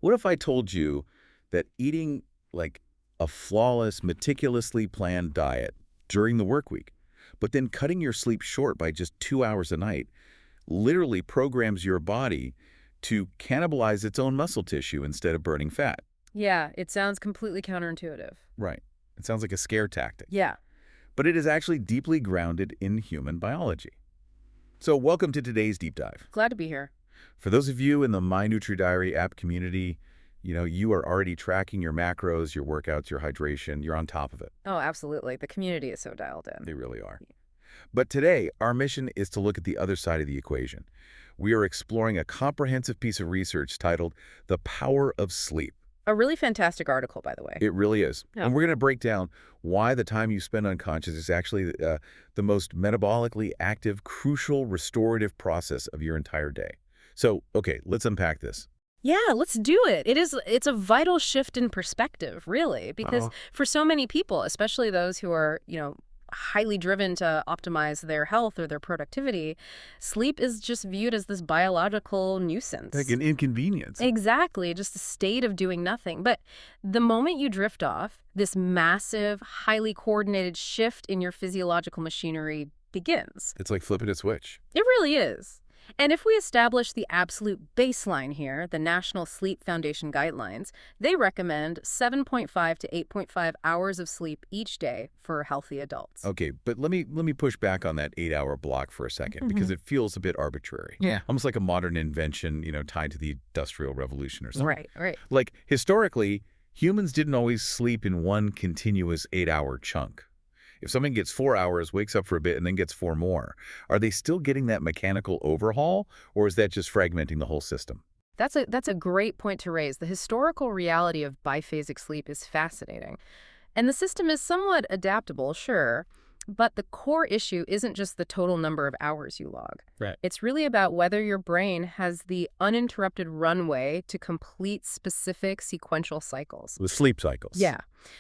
What if I told you that eating like a flawless, meticulously planned diet during the work week, but then cutting your sleep short by just 2 hours a night, literally programs your body to cannibalize its own muscle tissue instead of burning fat? Yeah, it sounds completely counterintuitive. Right. It sounds like a scare tactic, Yeah. but it is actually deeply grounded in human biology. So welcome to today's deep dive. Glad to be here. For those of you in the My-Nutri-Diary app community, you are already tracking your macros, your workouts, your hydration. You're on top of it. Oh, absolutely. The community is so dialed in. They really are. But today, our mission is to look at the other side of the equation. We are exploring a comprehensive piece of research titled The Power of Sleep. A really fantastic article, by the way. It really is. Yeah. And we're going to break down why the time you spend unconscious is actually the most metabolically active, crucial, restorative process of your entire day. So, okay, let's unpack this. Yeah, let's do it. It's a vital shift in perspective, really, because for so many people, especially those who are, highly driven to optimize their health or their productivity, sleep is just viewed as this biological nuisance. Like an inconvenience. Exactly, just a state of doing nothing. But the moment you drift off, this massive, highly coordinated shift in your physiological machinery begins. It's like flipping a switch. It really is. And if we establish the absolute baseline here, the National Sleep Foundation guidelines, they recommend 7.5 to 8.5 hours of sleep each day for healthy adults. Okay, but let me push back on that 8-hour block for a second because it feels a bit arbitrary. Yeah. Almost like a modern invention, tied to the Industrial Revolution or something. Right. Like, historically, humans didn't always sleep in one continuous 8-hour chunk. If someone gets 4 hours, wakes up for a bit, and then gets 4 more, are they still getting that mechanical overhaul, or is that just fragmenting the whole system? That's a great point to raise. The historical reality of biphasic sleep is fascinating. And the system is somewhat adaptable, sure, but the core issue isn't just the total number of hours you log. Right. It's really about whether your brain has the uninterrupted runway to complete specific sequential cycles. The sleep cycles. Yeah.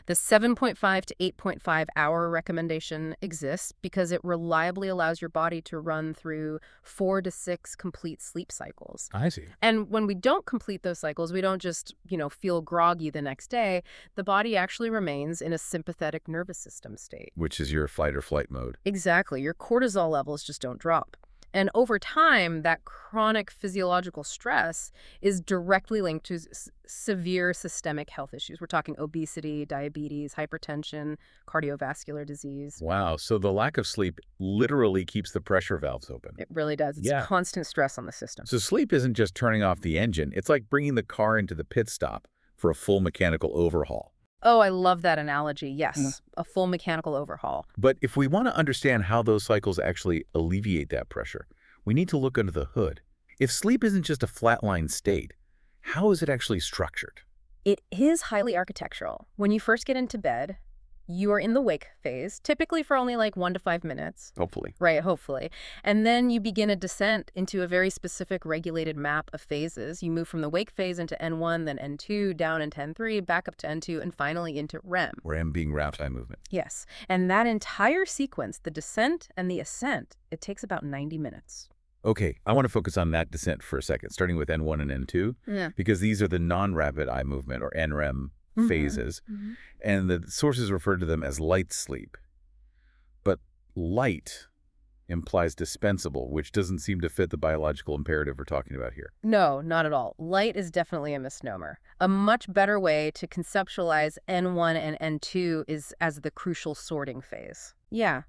The 7.5 to 8.5 hour recommendation exists because it reliably allows your body to run through 4 to 6 complete sleep cycles. I see. And when we don't complete those cycles, we don't just, feel groggy the next day. The body actually remains in a sympathetic nervous system state. Which is your fight or flight mode. Exactly. Your cortisol levels just don't drop. And over time, that chronic physiological stress is directly linked to severe systemic health issues. We're talking obesity, diabetes, hypertension, cardiovascular disease. Wow. So the lack of sleep literally keeps the pressure valves open. It really does. It's constant stress on the system. So sleep isn't just turning off the engine. It's like bringing the car into the pit stop for a full mechanical overhaul. Oh, I love that analogy. Yes, a full mechanical overhaul. But if we want to understand how those cycles actually alleviate that pressure, we need to look under the hood. If sleep isn't just a flatline state, how is it actually structured? It is highly architectural. When you first get into bed, you are in the wake phase, typically for only like 1 to 5 minutes. Hopefully. Right, hopefully. And then you begin a descent into a very specific regulated map of phases. You move from the wake phase into N1, then N2, down into N3, back up to N2, and finally into REM. REM being rapid eye movement. Yes. And that entire sequence, the descent and the ascent, it takes about 90 minutes. Okay, I want to focus on that descent for a second, starting with N1 and N2, because these are the non-rapid eye movement, or NREM, phases, and the sources refer to them as light sleep. But light implies dispensable, which doesn't seem to fit the biological imperative we're talking about here. No, not at all. Light is definitely a misnomer. A much better way to conceptualize N1 and N2 is as the crucial sorting phase. Yeah.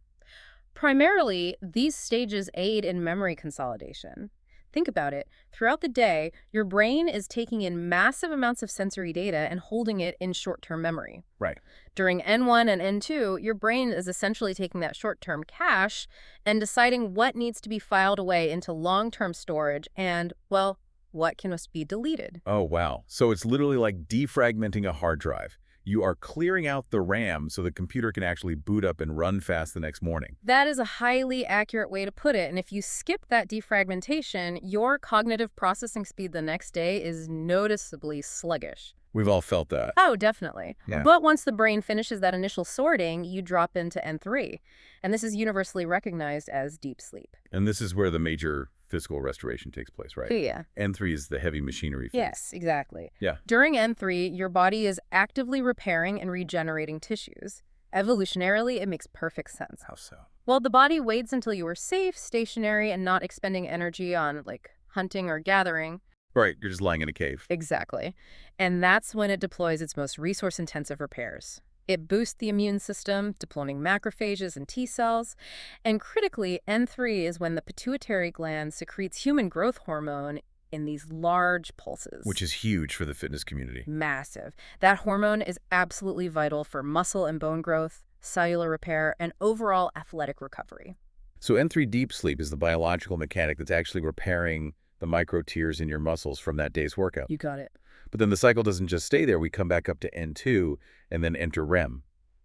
Primarily, these stages aid in memory consolidation. Think about it. Throughout the day, your brain is taking in massive amounts of sensory data and holding it in short-term memory. Right. During N1 and N2, your brain is essentially taking that short-term cache and deciding what needs to be filed away into long-term storage and, well, what can just be deleted. Oh, wow. So it's literally like defragmenting a hard drive. You are clearing out the RAM so the computer can actually boot up and run fast the next morning. That is a highly accurate way to put it. And if you skip that defragmentation, your cognitive processing speed the next day is noticeably sluggish. We've all felt that. Oh, definitely. Yeah. But once the brain finishes that initial sorting, you drop into N3. And this is universally recognized as deep sleep. And this is where the major physical restoration takes place, right? Yeah. N3 is the heavy machinery phase. Yes, exactly. Yeah. During N3, your body is actively repairing and regenerating tissues. Evolutionarily, it makes perfect sense. How so? Well, the body waits until you are safe, stationary, and not expending energy on, like, hunting or gathering. Right, you're just lying in a cave. Exactly. And that's when it deploys its most resource-intensive repairs. It boosts the immune system, deploying macrophages and T cells. And critically, N3 is when the pituitary gland secretes human growth hormone in these large pulses. Which is huge for the fitness community. Massive. That hormone is absolutely vital for muscle and bone growth, cellular repair, and overall athletic recovery. So N3 deep sleep is the biological mechanic that's actually repairing the micro tears in your muscles from that day's workout. You got it. But then the cycle doesn't just stay there. We come back up to N2 and then enter REM.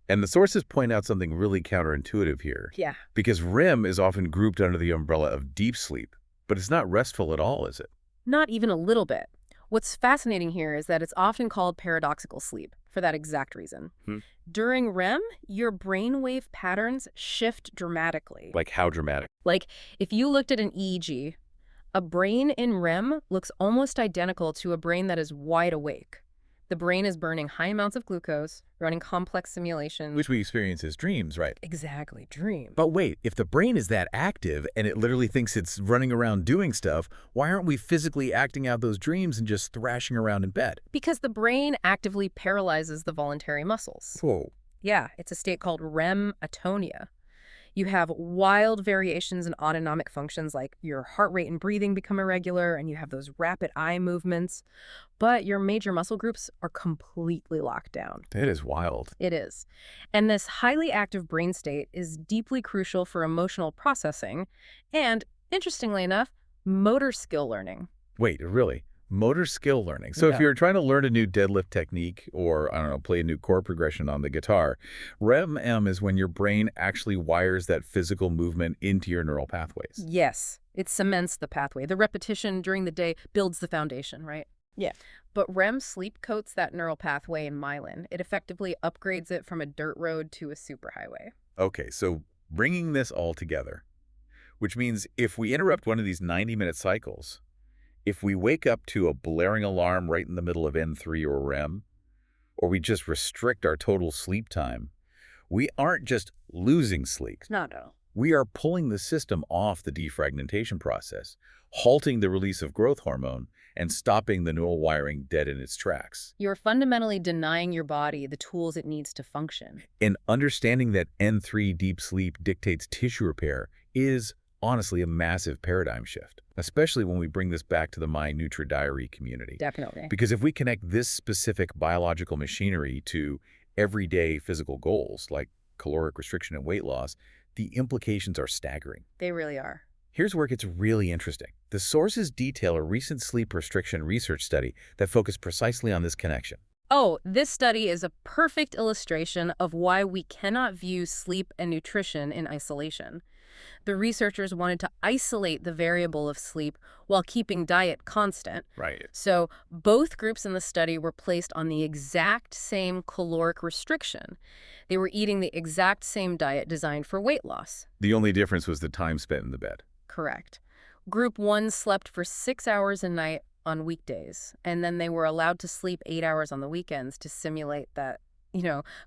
And the sources point out something really counterintuitive here. Yeah. Because REM is often grouped under the umbrella of deep sleep, but it's not restful at all, is it? Not even a little bit. What's fascinating here is that it's often called paradoxical sleep for that exact reason. During REM, your brainwave patterns shift dramatically. Like how dramatic? Like if you looked at an EEG, a brain in REM looks almost identical to a brain that is wide awake. The brain is burning high amounts of glucose, running complex simulations. Which we experience as dreams, right? Exactly, dream. But wait, if the brain is that active and it literally thinks it's running around doing stuff, why aren't we physically acting out those dreams and just thrashing around in bed? Because the brain actively paralyzes the voluntary muscles. Whoa. Yeah, it's a state called REM atonia. You have wild variations in autonomic functions like your heart rate and breathing become irregular, and you have those rapid eye movements, but your major muscle groups are completely locked down. That is wild. It is. And this highly active brain state is deeply crucial for emotional processing and, interestingly enough, motor skill learning. Wait, really? Motor skill learning. So if you're trying to learn a new deadlift technique or, I don't know, play a new chord progression on the guitar, REM is when your brain actually wires that physical movement into your neural pathways. Yes, it cements the pathway. The repetition during the day builds the foundation, right? Yeah. But REM sleep coats that neural pathway in myelin. It effectively upgrades it from a dirt road to a superhighway. Okay, so bringing this all together, which means if we interrupt one of these 90-minute cycles, if we wake up to a blaring alarm right in the middle of N3 or REM, or we just restrict our total sleep time, we aren't just losing sleep. No. We are pulling the system off the defragmentation process, halting the release of growth hormone, and stopping the neural wiring dead in its tracks. You're fundamentally denying your body the tools it needs to function. And understanding that N3 deep sleep dictates tissue repair is honestly a massive paradigm shift, especially when we bring this back to the My-Nutri-Diary community. Definitely. Because if we connect this specific biological machinery to everyday physical goals like caloric restriction and weight loss, the implications are staggering. They really are. Here's where it gets really interesting. The sources detail a recent sleep restriction research study that focused precisely on this connection. Oh, this study is a perfect illustration of why we cannot view sleep and nutrition in isolation. The researchers wanted to isolate the variable of sleep while keeping diet constant. Right. So both groups in the study were placed on the exact same caloric restriction. They were eating the exact same diet designed for weight loss. The only difference was the time spent in the bed. Correct. Group 1 slept for 6 hours a night on weekdays, and then they were allowed to sleep 8 hours on the weekends to simulate that,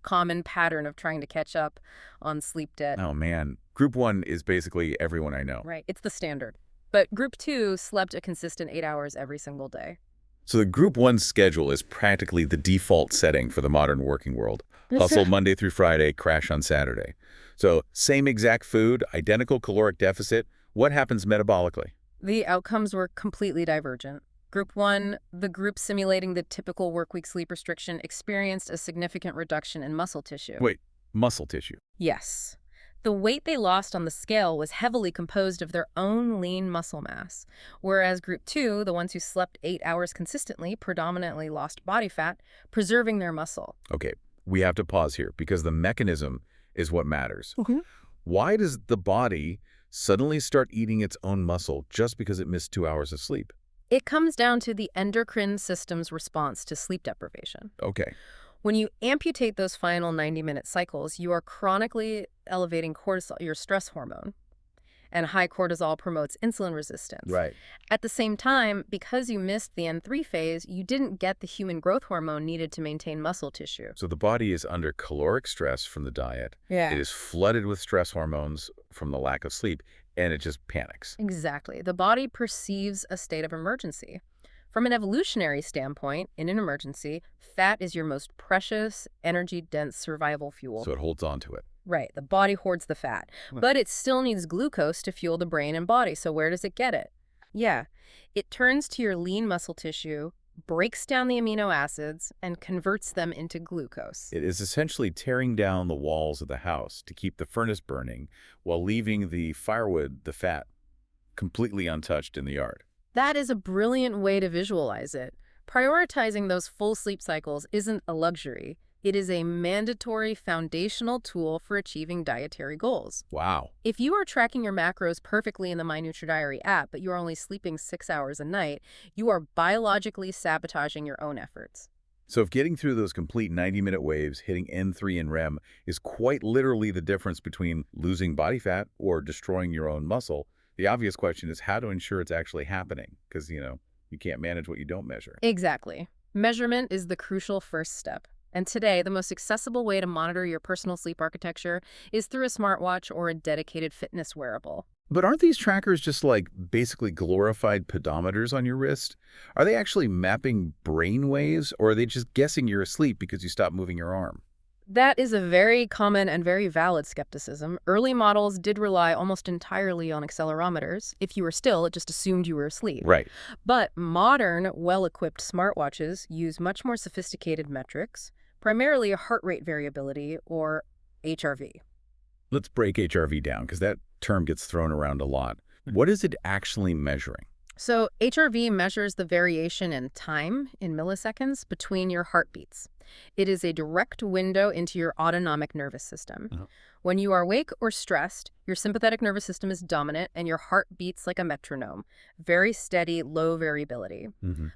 common pattern of trying to catch up on sleep debt. Oh, man. Group 1 is basically everyone I know. Right. It's the standard. But Group 2 slept a consistent 8 hours every single day. So the Group 1 schedule is practically the default setting for the modern working world. Hustle Monday through Friday, crash on Saturday. So same exact food, identical caloric deficit. What happens metabolically? The outcomes were completely divergent. Group 1, the group simulating the typical workweek sleep restriction, experienced a significant reduction in muscle tissue. Wait, muscle tissue? Yes. The weight they lost on the scale was heavily composed of their own lean muscle mass, whereas Group 2, the ones who slept 8 hours consistently, predominantly lost body fat, preserving their muscle. Okay, we have to pause here because the mechanism is what matters. Okay. Why does the body suddenly start eating its own muscle just because it missed 2 hours of sleep? It comes down to the endocrine system's response to sleep deprivation. Okay. When you amputate those final 90-minute cycles, you are chronically elevating cortisol, your stress hormone. and high cortisol promotes insulin resistance. Right. At the same time, because you missed the N3 phase, you didn't get the human growth hormone needed to maintain muscle tissue. So the body is under caloric stress from the diet. Yeah. It is flooded with stress hormones from the lack of sleep, and it just panics. Exactly. The body perceives a state of emergency. From an evolutionary standpoint, in an emergency, fat is your most precious, energy-dense survival fuel. So it holds on to it. Right, the body hoards the fat, but it still needs glucose to fuel the brain and body, so where does it get it? Yeah, it turns to your lean muscle tissue, breaks down the amino acids, and converts them into glucose. It is essentially tearing down the walls of the house to keep the furnace burning while leaving the firewood, the fat, completely untouched in the yard. That is a brilliant way to visualize it. Prioritizing those full sleep cycles isn't a luxury. It is a mandatory foundational tool for achieving dietary goals. Wow. If you are tracking your macros perfectly in the My-Nutri-Diary app, but you are only sleeping 6 hours a night, you are biologically sabotaging your own efforts. So if getting through those complete 90-minute waves, hitting N3 and REM, is quite literally the difference between losing body fat or destroying your own muscle, the obvious question is how to ensure it's actually happening, because, you can't manage what you don't measure. Exactly. Measurement is the crucial first step. And today, the most accessible way to monitor your personal sleep architecture is through a smartwatch or a dedicated fitness wearable. But aren't these trackers just like basically glorified pedometers on your wrist? Are they actually mapping brain waves, or are they just guessing you're asleep because you stopped moving your arm? That is a very common and very valid skepticism. Early models did rely almost entirely on accelerometers. If you were still, it just assumed you were asleep. Right. But modern, well-equipped smartwatches use much more sophisticated metrics, primarily heart rate variability, or HRV. Let's break HRV down, because that term gets thrown around a lot. What is it actually measuring? So HRV measures the variation in time, in milliseconds, between your heartbeats. It is a direct window into your autonomic nervous system. When you are awake or stressed, your sympathetic nervous system is dominant and your heart beats like a metronome. Very steady, low variability.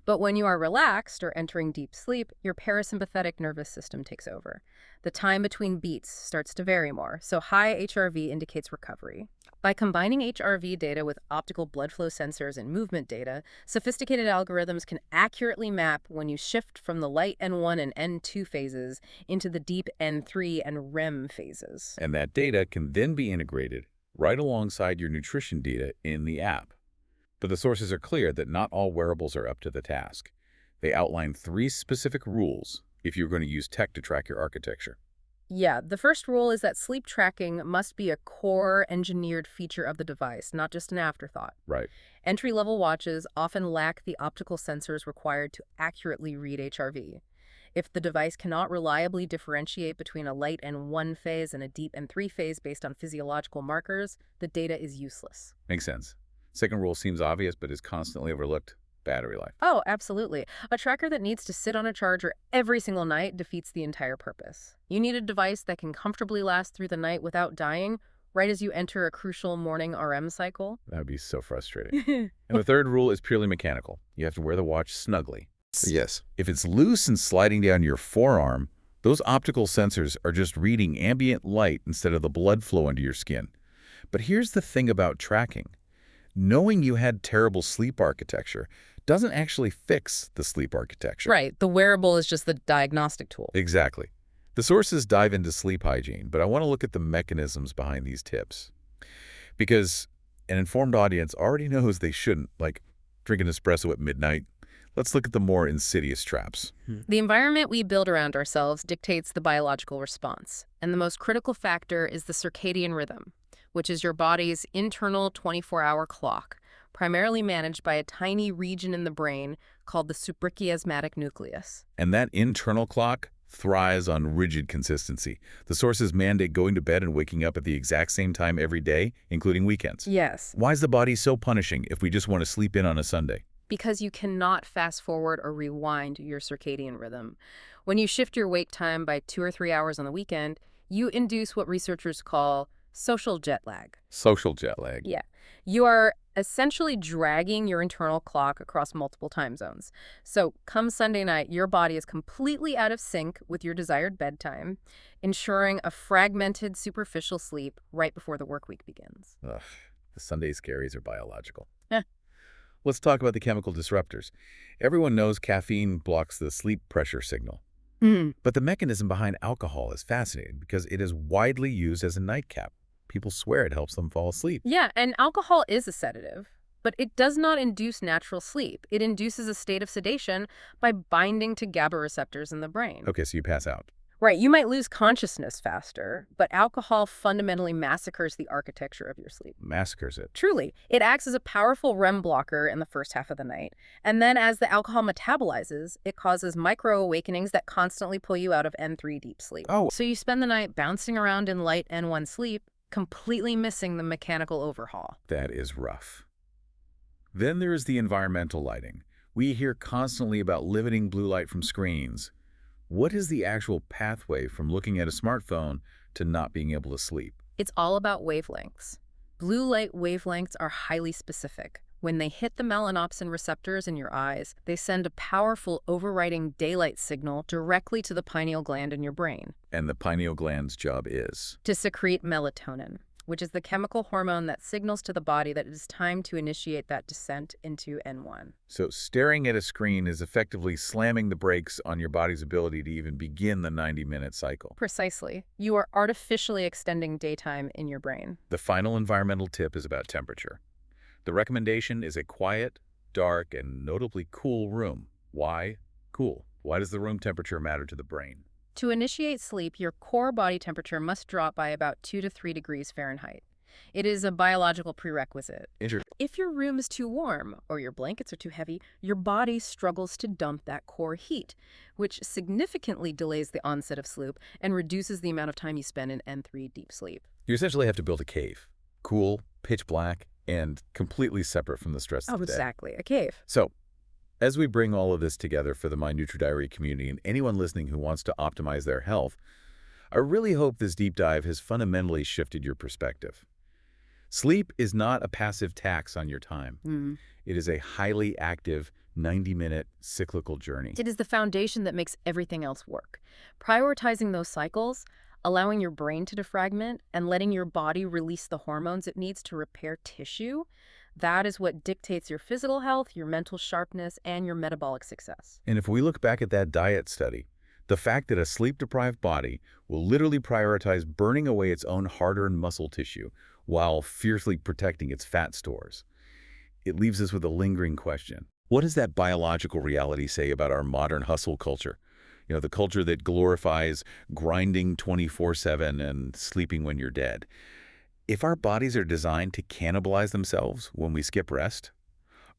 But when you are relaxed or entering deep sleep, your parasympathetic nervous system takes over. The time between beats starts to vary more, so high HRV indicates recovery. By combining HRV data with optical blood flow sensors and movement data, sophisticated algorithms can accurately map when you shift from the light N1 and N2 phases into the deep N3 and REM phases. And that data can then be integrated right alongside your nutrition data in the app. But the sources are clear that not all wearables are up to the task. They outline 3 specific rules if you're going to use tech to track your architecture. Yeah, the first rule is that sleep tracking must be a core engineered feature of the device, not just an afterthought. Right. Entry-level watches often lack the optical sensors required to accurately read HRV. If the device cannot reliably differentiate between a light N1 phase and a deep N3 phase based on physiological markers, the data is useless. Makes sense. Second rule seems obvious, but is constantly overlooked. Battery life. Oh, absolutely. A tracker that needs to sit on a charger every single night defeats the entire purpose. You need a device that can comfortably last through the night without dying, right as you enter a crucial morning RM cycle. That would be so frustrating. And the third rule is purely mechanical. You have to wear the watch snugly. Yes. If it's loose and sliding down your forearm, those optical sensors are just reading ambient light instead of the blood flow into your skin. But here's the thing about tracking. Knowing you had terrible sleep architecture doesn't actually fix the sleep architecture. Right. The wearable is just the diagnostic tool. Exactly. The sources dive into sleep hygiene, but I want to look at the mechanisms behind these tips. Because an informed audience already knows they shouldn't, like drink an espresso at midnight. Let's look at the more insidious traps. The environment we build around ourselves dictates the biological response. And the most critical factor is the circadian rhythm, which is your body's internal 24-hour clock, primarily managed by a tiny region in the brain called the suprachiasmatic nucleus. And that internal clock thrives on rigid consistency. The sources mandate going to bed and waking up at the exact same time every day, including weekends. Yes. Why is the body so punishing if we just want to sleep in on a Sunday? Because you cannot fast forward or rewind your circadian rhythm. When you shift your wake time by 2 or 3 hours on the weekend, you induce what researchers call social jet lag. Social jet lag. Yeah. You are essentially dragging your internal clock across multiple time zones. So come Sunday night, your body is completely out of sync with your desired bedtime, ensuring a fragmented, superficial sleep right before the work week begins. Ugh. The Sunday scaries are biological. Eh. Let's talk about the chemical disruptors. Everyone knows caffeine blocks the sleep pressure signal. But the mechanism behind alcohol is fascinating because it is widely used as a nightcap. People swear it helps them fall asleep. Yeah, and alcohol is a sedative, but it does not induce natural sleep. It induces a state of sedation by binding to GABA receptors in the brain. Okay, so you pass out. Right, you might lose consciousness faster, but alcohol fundamentally massacres the architecture of your sleep. Massacres it. Truly, it acts as a powerful REM blocker in the first half of the night. And then as the alcohol metabolizes, it causes micro-awakenings that constantly pull you out of N3 deep sleep. Oh. So you spend the night bouncing around in light N1 sleep, completely missing the mechanical overhaul. That is rough. Then there is the environmental lighting. We hear constantly about limiting blue light from screens. What is the actual pathway from looking at a smartphone to not being able to sleep? It's all about wavelengths. Blue light wavelengths are highly specific. When they hit the melanopsin receptors in your eyes, they send a powerful overriding daylight signal directly to the pineal gland in your brain. And the pineal gland's job is? To secrete melatonin, which is the chemical hormone that signals to the body that it is time to initiate that descent into N1. So staring at a screen is effectively slamming the brakes on your body's ability to even begin the 90-minute cycle. Precisely. You are artificially extending daytime in your brain. The final environmental tip is about temperature. The recommendation is a quiet, dark, and notably cool room. Why cool? Why does the room temperature matter to the brain? To initiate sleep, your core body temperature must drop by about 2 to 3 degrees Fahrenheit. It is a biological prerequisite. If your room is too warm or your blankets are too heavy, your body struggles to dump that core heat, which significantly delays the onset of sleep and reduces the amount of time you spend in N3 deep sleep. You essentially have to build a cave. Cool, pitch black, and completely separate from the stress of the day. Exactly, a cave. So, as we bring all of this together for the My-Nutri-Diary community and anyone listening who wants to optimize their health, I really hope this deep dive has fundamentally shifted your perspective. Sleep is not a passive tax on your time. It is a highly active, 90-minute cyclical journey. It is the foundation that makes everything else work. Prioritizing those cycles, allowing your brain to defragment, and letting your body release the hormones it needs to repair tissue, that is what dictates your physical health, your mental sharpness, and your metabolic success. And if we look back at that diet study, the fact that a sleep-deprived body will literally prioritize burning away its own hard-earned muscle tissue while fiercely protecting its fat stores, it leaves us with a lingering question. What does that biological reality say about our modern hustle culture? You know, the culture that glorifies grinding 24/7 and sleeping when you're dead. If our bodies are designed to cannibalize themselves when we skip rest,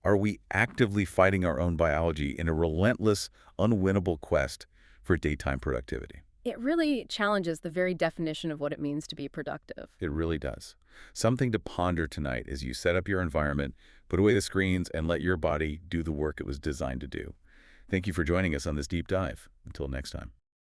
are we actively fighting our own biology in a relentless, unwinnable quest for daytime productivity? It really challenges the very definition of what it means to be productive. It really does. Something to ponder tonight as you set up your environment, put away the screens, and let your body do the work it was designed to do. Thank you for joining us on this deep dive. Until next time.